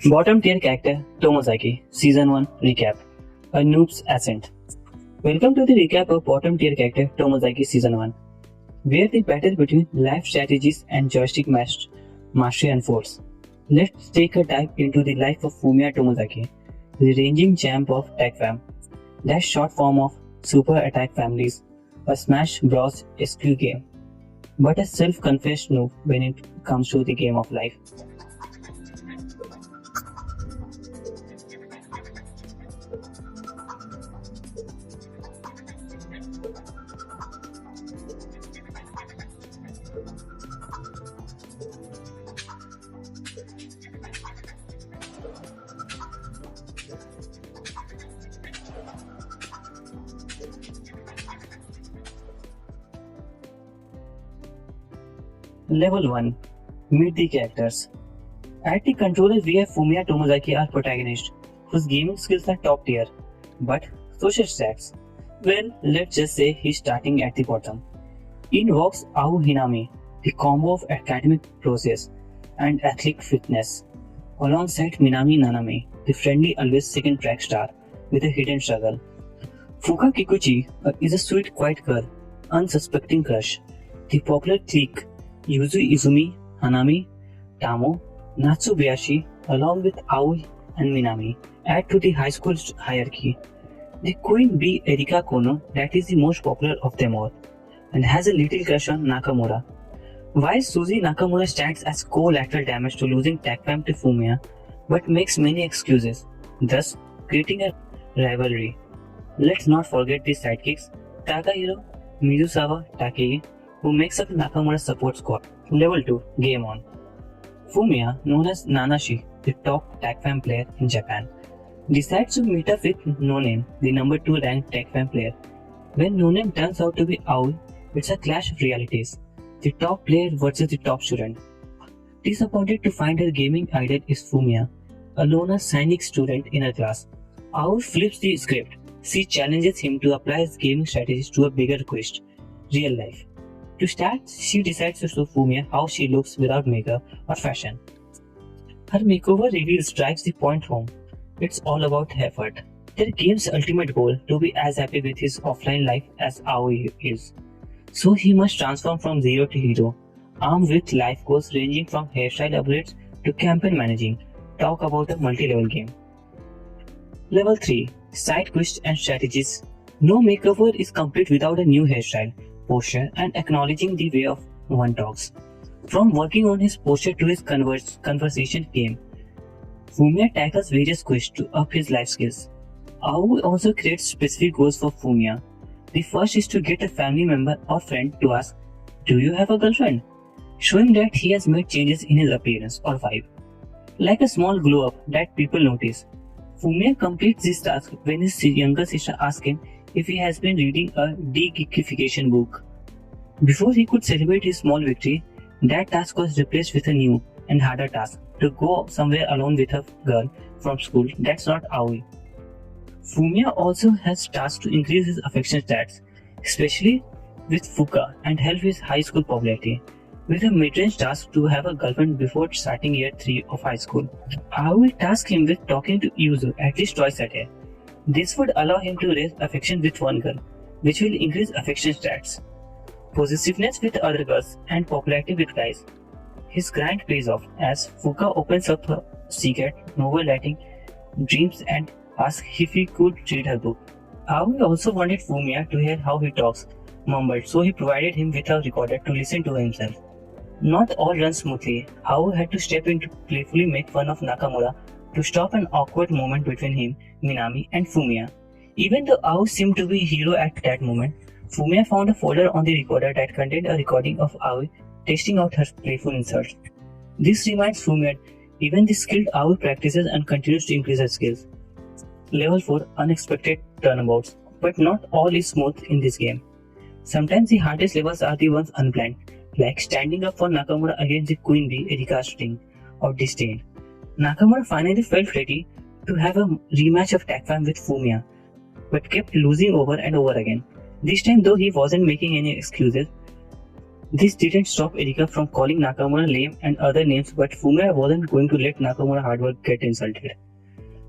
Bottom tier character Tomozaki, Season 1 Recap. A Noob's Ascent. Welcome to the recap of bottom tier character Tomozaki Season 1, where the battle between life strategies and joystick mastery unfolds. Let's take a dive into the life of Fumiya Tomozaki, the ranging champ of TechFam, that short form of Super Attack Families, a Smash Bros. SQ game, but a self-confessed noob when it comes to the game of life. Level 1. Meet the characters. At the controller we have Fumiya Tomozaki, our protagonist, whose gaming skills are top tier. But social stats? Well, let's just say he's starting at the bottom. In walks Ao Hinami, the combo of academic process and athletic fitness, alongside Minami Nanami, the friendly always second track star with a hidden struggle. Fuka Kikuchi is a sweet quiet girl, unsuspecting crush. The popular clique Yuzu Izumi, Hanami, Tamo, Natsubayashi, along with Aoi and Minami, add to the high school hierarchy. The queen bee Erika Kono, that is the most popular of them all, and has a little crush on Nakamura. While Suzy Nakamura stands as collateral damage to losing TechFam to Fumiya, but makes many excuses, thus creating a rivalry. Let's not forget the sidekicks Takahiro, Mizusawa Takei, who makes up Nakamura's support squad. Level 2. Game On. Fumiya, known as Nanashi, the top TechFam player in Japan, decides to meet up with No Name, the number 2 ranked TechFam player. When No Name turns out to be Aoi, it's a clash of realities. The top player versus the top student. Disappointed to find her gaming idol is Fumiya, a loner cynic student in her class. Aoi flips the script. She challenges him to apply his gaming strategies to a bigger quest, real life. To start, she decides to show Fumiya how she looks without makeup or fashion. Her makeover reveals drives the point home. It's all about effort. Their game's ultimate goal to be as happy with his offline life as Aoi is. So he must transform from zero to hero, armed with life goals ranging from hairstyle upgrades to campaign managing. Talk about a multi-level game. Level 3. Side quests and strategies. No makeover is complete without a new hairstyle, posture, and acknowledging the way of one talks. From working on his posture to his conversation game, Fumiya tackles various quests to up his life skills. Aoi also creates specific goals for Fumiya. The first is to get a family member or friend to ask, "Do you have a girlfriend?" showing that he has made changes in his appearance or vibe. Like a small glow up that people notice. Fumiya completes this task when his younger sister asks him if he has been reading a de-geekification book. Before he could celebrate his small victory, that task was replaced with a new and harder task to go somewhere alone with a girl from school that's not Aoi. Fumiya also has tasks to increase his affection stats, especially with Fuka, and help his high school popularity, with a mid-range task to have a girlfriend before starting year 3 of high school. Aoi tasks him with talking to Yuzu at least twice a day. This would allow him to raise affection with one girl, which will increase affection stats, possessiveness with other girls, and popularity with guys. His grind pays off as Fuka opens up her secret novel writing dreams and asks if he could read her book. Aoi also wanted Fumiya to hear how he talks, mumbled, so he provided him with a recorder to listen to himself. Not all runs smoothly. Aoi had to step in to playfully make fun of Nakamura to stop an awkward moment between him, Minami, and Fumiya. Even though Aoi seemed to be a hero at that moment, Fumiya found a folder on the recorder that contained a recording of Aoi testing out her playful insults. This reminds Fumiya even the skilled Aoi practices and continues to increase her skills. Level 4. Unexpected turnabouts. But not all is smooth in this game. Sometimes the hardest levels are the ones unplanned, like standing up for Nakamura against the Queen Bee Erika Sting or Disdain. Nakamura finally felt ready to have a rematch of TechFam with Fumiya, but kept losing over and over again. This time, though he wasn't making any excuses, This didn't stop Erika from calling Nakamura lame and other names, but Fumiya wasn't going to let Nakamura's hard work get insulted.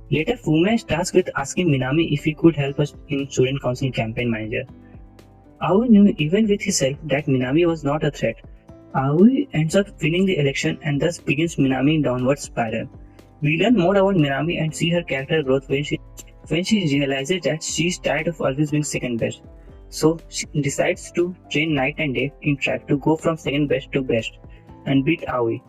Later, Fumiya is tasked with asking Minami if he could help us in Student Council campaign manager. Aoi knew even with his help that Minami was not a threat. Aoi ends up winning the election and thus begins Minami's downward spiral. We learn more about Minami and see her character growth when she realizes that she is tired of always being second best. So she decides to train night and day in track to go from second best to best and beat Aoi.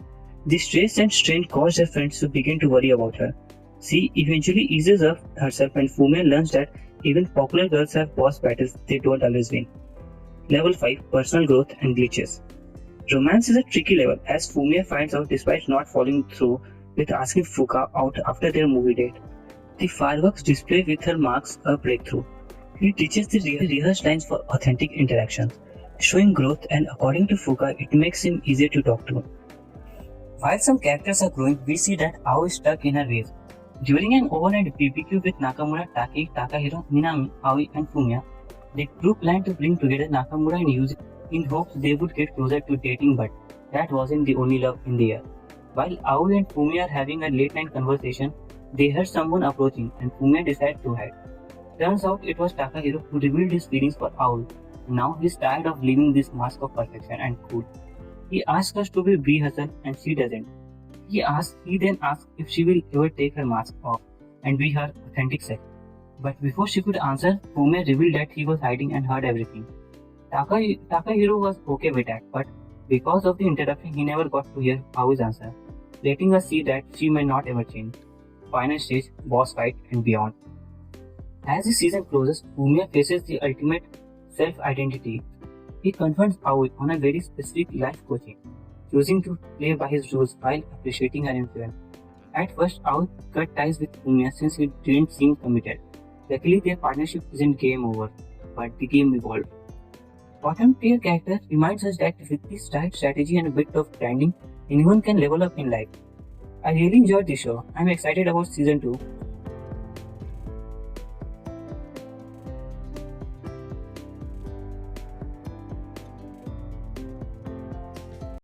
The stress and strain caused her friends to begin to worry about her. She eventually eases up herself and Fumiya learns that even popular girls have boss battles they don't always win. Level 5 Personal Growth and Glitches. Romance is a tricky level as Fumiya finds out despite not following through with asking Fuka out after their movie date. The fireworks display with her marks a breakthrough. He teaches the rehearsed lines for authentic interactions, showing growth and according to Fuka it makes him easier to talk to. While some characters are growing, we see that Ao is stuck in her ways. During an overnight BBQ with Nakamura, Taki, Takahiro, Minami, Aoi and Fumiya, the crew planned to bring together Nakamura and Yuji in hopes they would get closer to dating, but that wasn't the only love in the air. While Aoi and Fumiya are having a late night conversation, they heard someone approaching and Fumiya decided to hide. Turns out it was Takahiro who revealed his feelings for Aoi. Now he's tired of living this mask of perfection and cool. He asks her to be herself and she doesn't. He then asks if she will ever take her mask off and be her authentic self. But before she could answer, Fumiya revealed that he was hiding and heard everything. Takahiro was okay with that, but because of the interruption, he never got to hear Aoi's answer, letting us see that she may not ever change. Final stage, boss fight and beyond. As the season closes, Fumiya faces the ultimate self-identity. He confronts Aoi on a very specific life coaching, choosing to play by his rules while appreciating her influence. At first, Aoi cut ties with Fumiya since he didn't seem committed. Luckily, their partnership isn't game over, but the game evolved. Bottom tier character reminds us that with this right strategy and a bit of grinding, anyone can level up in life. I really enjoyed this show. I'm excited about season 2